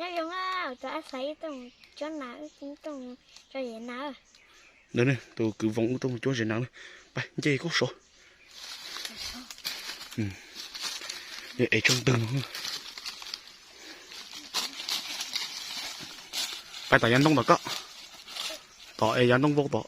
nhớ dùng á ta thấy tông cho nào tông cho vậy nào nữa nè tôi cứ vòng tôi cho gì nào bay chơi có số để trong từng bay tại anh đông đó có tỏ ai anh đông vô tỏ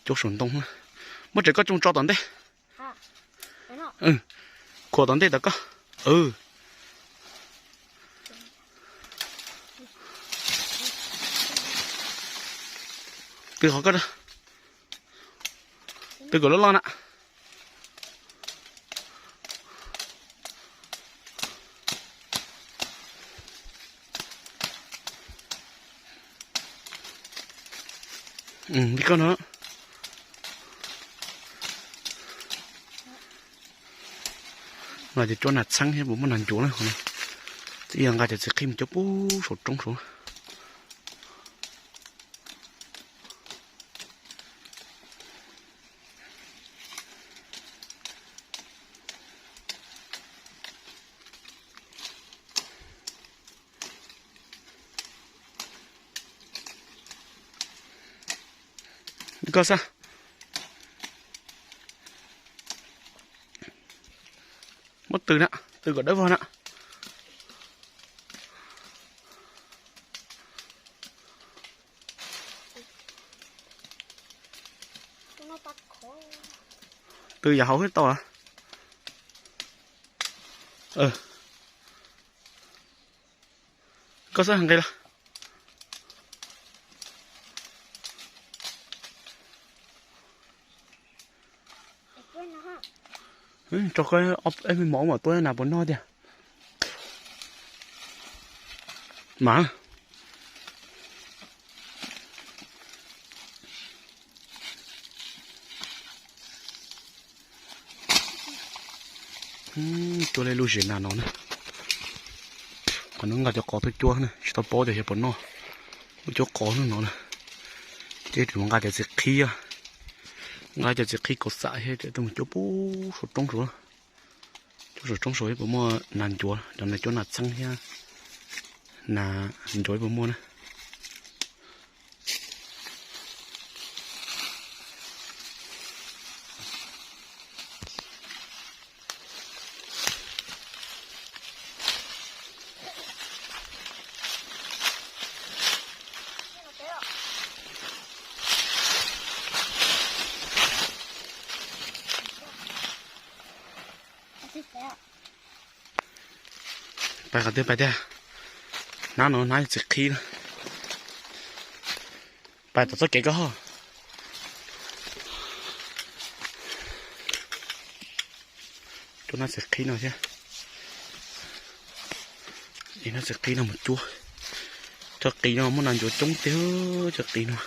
chỗ sườn đông mất chỉ có trong cho tận đấy của tận đây đã có từ họ có đó từ cổ nó lo nè đi con nữa mà thì chỗ nào sáng hay bố muốn làm chỗ này không thì anh ta sẽ kim cho bố sụt trong số có sao mất từ nè từ ở đấy vào nè từ giờ hậu hết to à có sao hàng cây là cho cái em mỏ mà tôi nào muốn nói đi mà tôi lấy lưu chuyển nào nó nè còn nó ngặt cho có tôi chua nè chỉ tao bỏ để cho bọn nó cho có nó nè chứ chúng ngặt cho khi à ngặt cho khi có sải hết để tôi cho bố sụt trong rồi rồi trong suối bố mua nàn chùa trong này chỗ nạt xăng ha là chối bố mua nèไปเด้อน้าหนูน้าจะขี้นะไปต่อสักเกก็ห่อตัวน่าจะขี้หน่อยใช่อีน่าจะขี้หน่อยหมดจั่วจะขี้หน่อยมันนั่นจั่วจงเตี้ยจะขี้หน่อย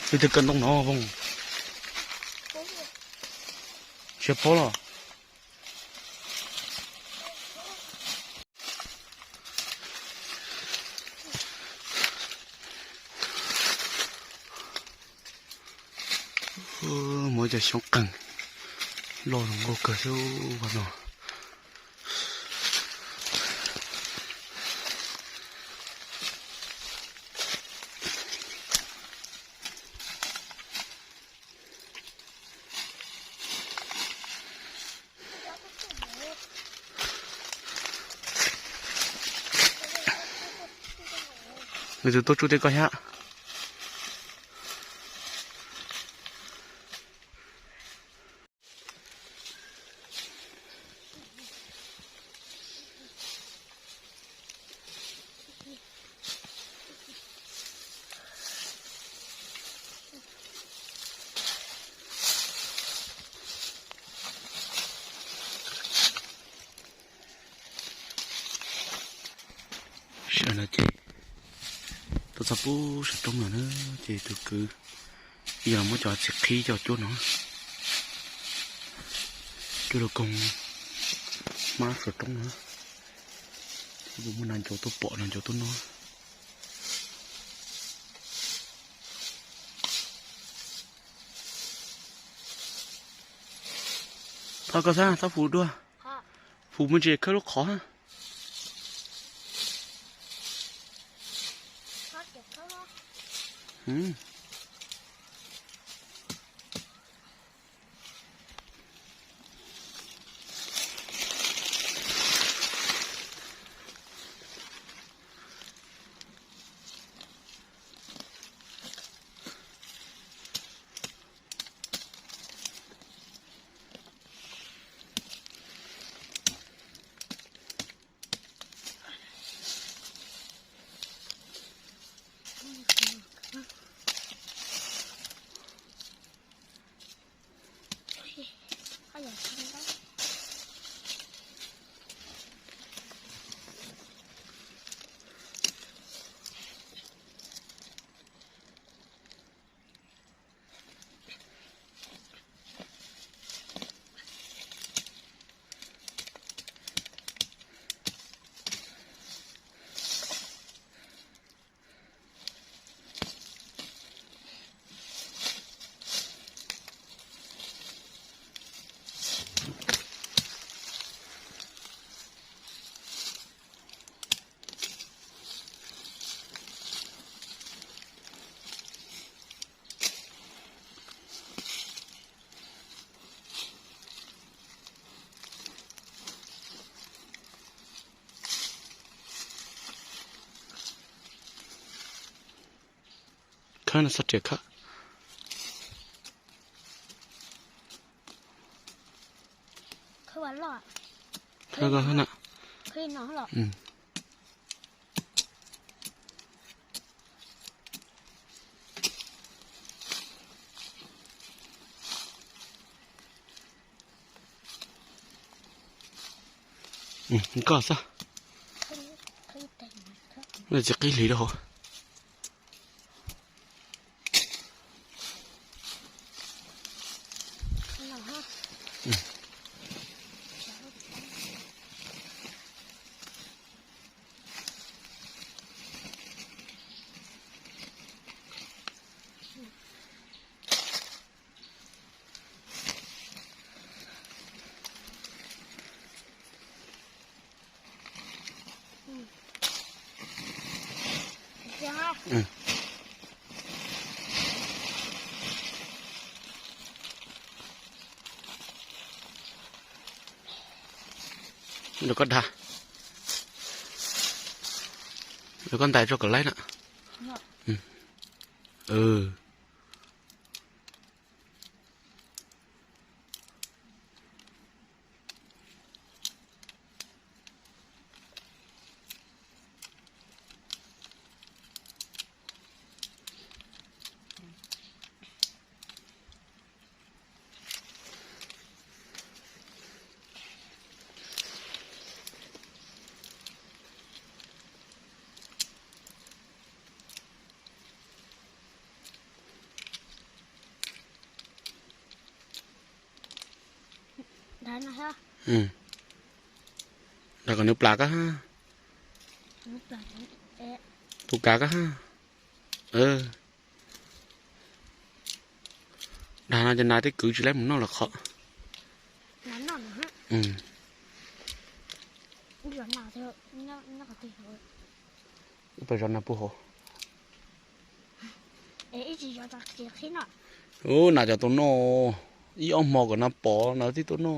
นี่จะกันตรงน้อบ้งเชื่อพ่อหรอmỗi giờ sống căng lo lòng ngô cờ sâu vào nó bây giờ tôi chú tới coi ha rồi là chị tôi sắp bố sẽ trong rồi nữa chị tôi cứ giờ mới cho chị khí cho chú nó chú được cùng má sửa trong nữa bố muốn làm cho tôi bỏ làm cho tôi nó thôi có sao tao phụ đua phụ mình chỉ khơi lúc khó ha ừ. khá là sạch khá khơi bắn lọ khá có hơn ạ khơi nó lọ ừ. Ừ, có sao nó chỉ cái gì đâu ừ. Ừ. Được con đà được con tay cho cả lấy nè ừ. Ừ. đấy này ha Ừ. Đã còn nước bạc á ha nước bạc bù cá á ha ừ. Đà nào trên này thì cứ chỉ lấy một nó là khó nắn nó nữa ha ừ. giờ nào thôi nó có tiền rồi Bây giờ nó bù hồ ấy chỉ cho ta kia khi nào ừ nào cho tôi nó ý ông mò của nó bỏ nó thì tôi nó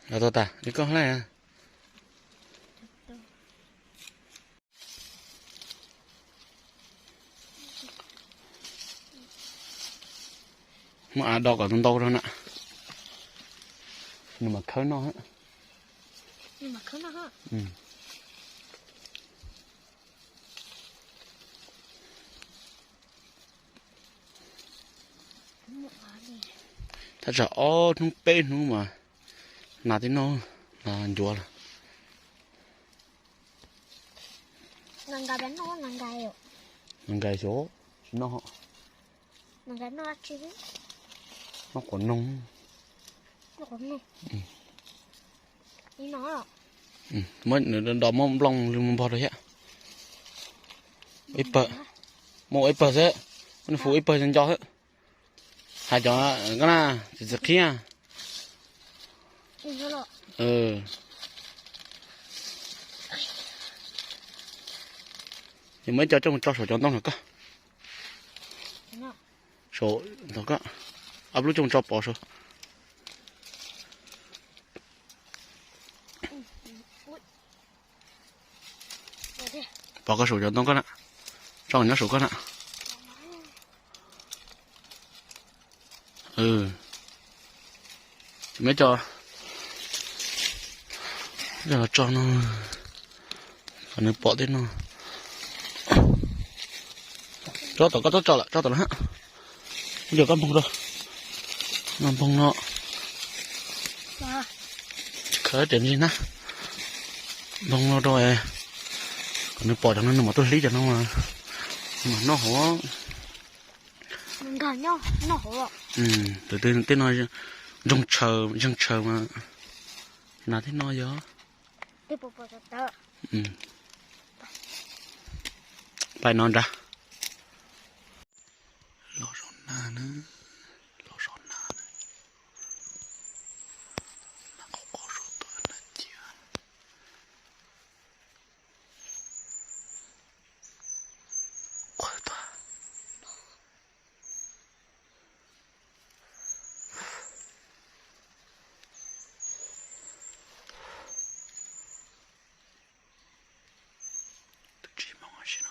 rồi tôi ta đi con này à mà đọc ở trong đâu đó nè nhưng mà khơi nó hết. Nhưng mà không nó hả? Ừ. Thật ra nó bé nó mà nào thì nó là chùa là Nàng gà bén nó nàng gà hiểu. mình gài số nó Nàng gà nó chứ. nó còn nông. Nó còn nè. Đi nó rồi. Ừ. Mới nữa đó mông lông luôn bao đấy ạ. Ít bờ một ít bờ thế nó phụ ít bờ chân cho hết hai cho cái nào chỉ giật kia. Đi nó rồi. Ừ. Thì mới cho sổ cho tông được cơ Nó. sổ được cơ áp lúc cho bỏ sổ Ui. Rồi đi. bỏ cái sổ cho tông cái nè cho nó sổ cái nè. Ừ. Thì mới cho giờ cho nó còn nó bỏ đến nó cho tao có cho tao hết bây giờ có bông rồi làm bông nó Dạ. khởi điểm gì nè bông nó rồi còn nó bỏ cho nó mà tôi lý cho nó mà nó hổ. Nàng gà nhau. Nó hổ rồi. Ừ từ từ cái nó rong chờ mà nào thế nó gió. Đi bộ bộ tớ. Ừ. Phải non ra lo rộn na nữa lo rộn na nữa nó không có số tuổi là chưa quá to. Tôi chỉ mong là xin nó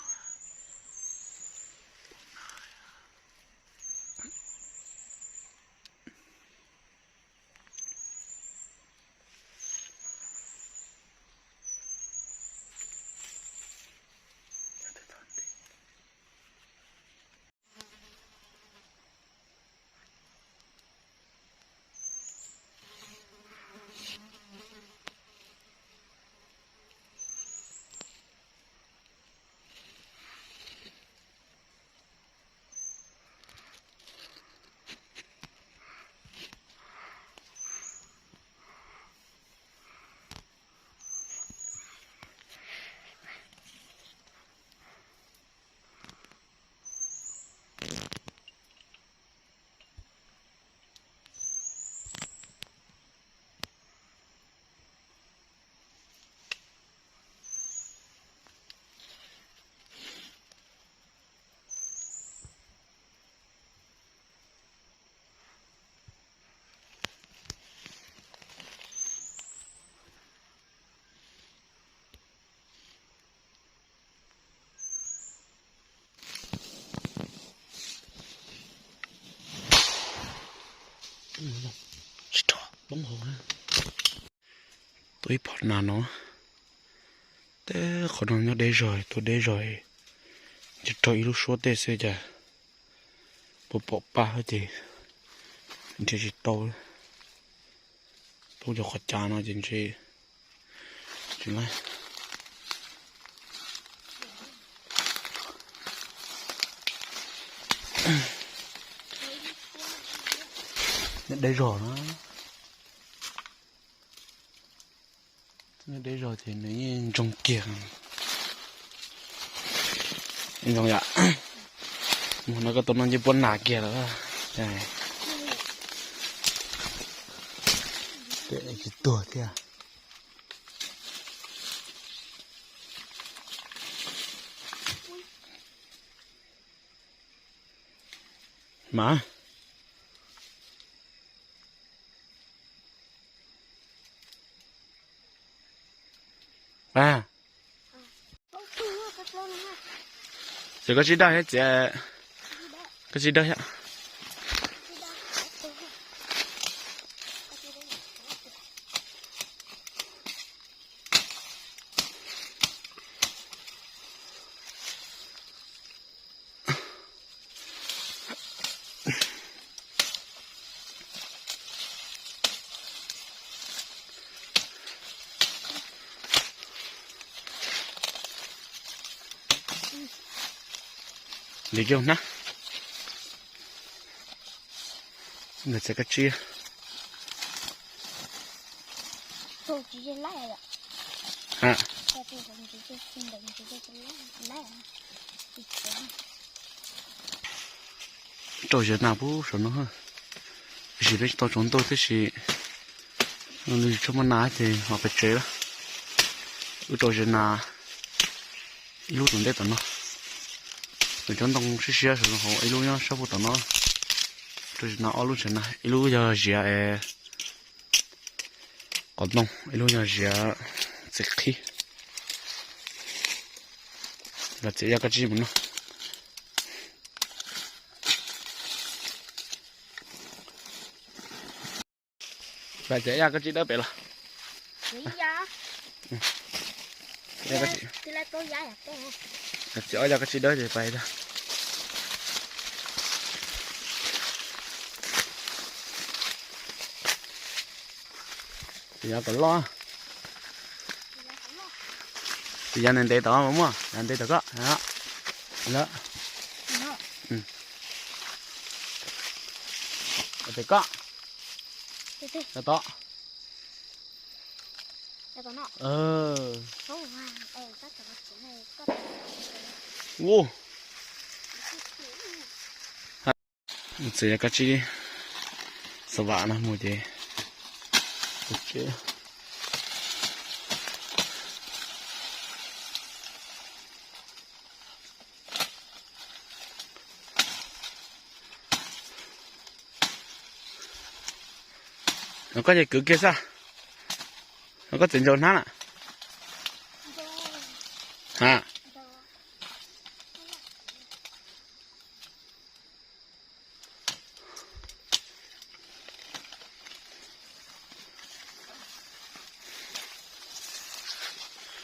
Chito, bóng hồn ha. Tôi bỏ nào nó. Thế khó năng nó đây rồi, tôi đây rồi. Chỉ cho ít lúc số tê xe chả. Bộ bỏ ba hết thì. Chỉ tôi. Tôi cho khó chá nó chỉ. Chỉ lại. Đây rồi nó. Đây rồi thì nó như trong kia. Anh không dạ. Nó có tôm nó như bốn nạ kia đó. Đây. Để cái tuổi kia. Má. À. Giờ có gì đâu hết chị. Có gì đâu hết. để kêu nè người sẽ cắt chia tôi chỉ cho lại ạ à tôi không chỉ cho xin đừng chỉ cho lại trâu giờ nào bố sợ nó hơn chỉ biết tao chúng tôi thế gì người trong mà ná thì họ phải chế đó trâu giờ nào lúc chúng đây tao nó người trong đông xí xí rồi họ lúc nhá sao bố tao nó trâu giờ nào lúc giờ nào lúc giờ giờ còn đông lúc giờ giờ sẽ khí là chỉ ra cái gì mà nó phải chạy ra cái gì đó bé là lý do cái gì thì là tôi giải cái chạy ra cái gì đó thì phải đó thì giờ còn lo thì giờ nên để đó đúng không nên để đó đó đó để có đó đó wow sẽ cái gì sao vậy nó mua gì ok nó có gì cứ kia sao nó có tiền dầu nát à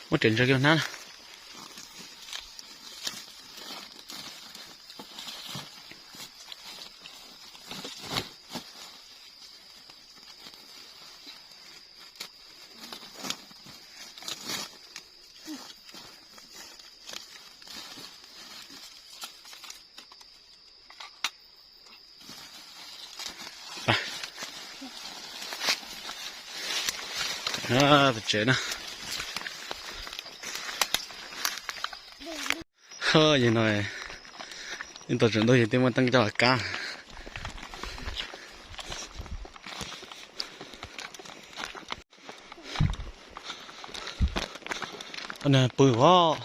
có tiền cho kia nát à phải chế nè hơi gì này nhưng tôi chuẩn tôi hiện tại tăng cho là ca anh này bự quá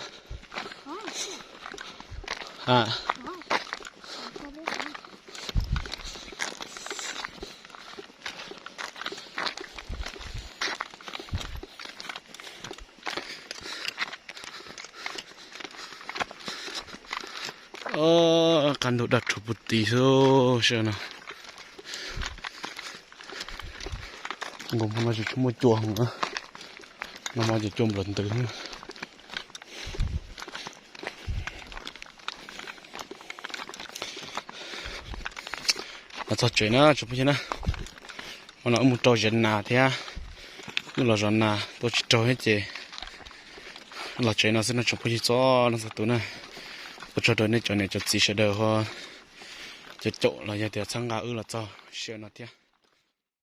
à kan udah putih so sana ngomong aja cuma cuang ah nama aja cuma berantai atau cina coba cina mana mau tahu jenna thea lo jenna tôi chỉ tahu hết lo cina xin nó coba cho nó satu na cho đôi này cho chỉ sẽ đỡ ho chỉ chỗ là giờ thì sang ngã là cho sửa nó thế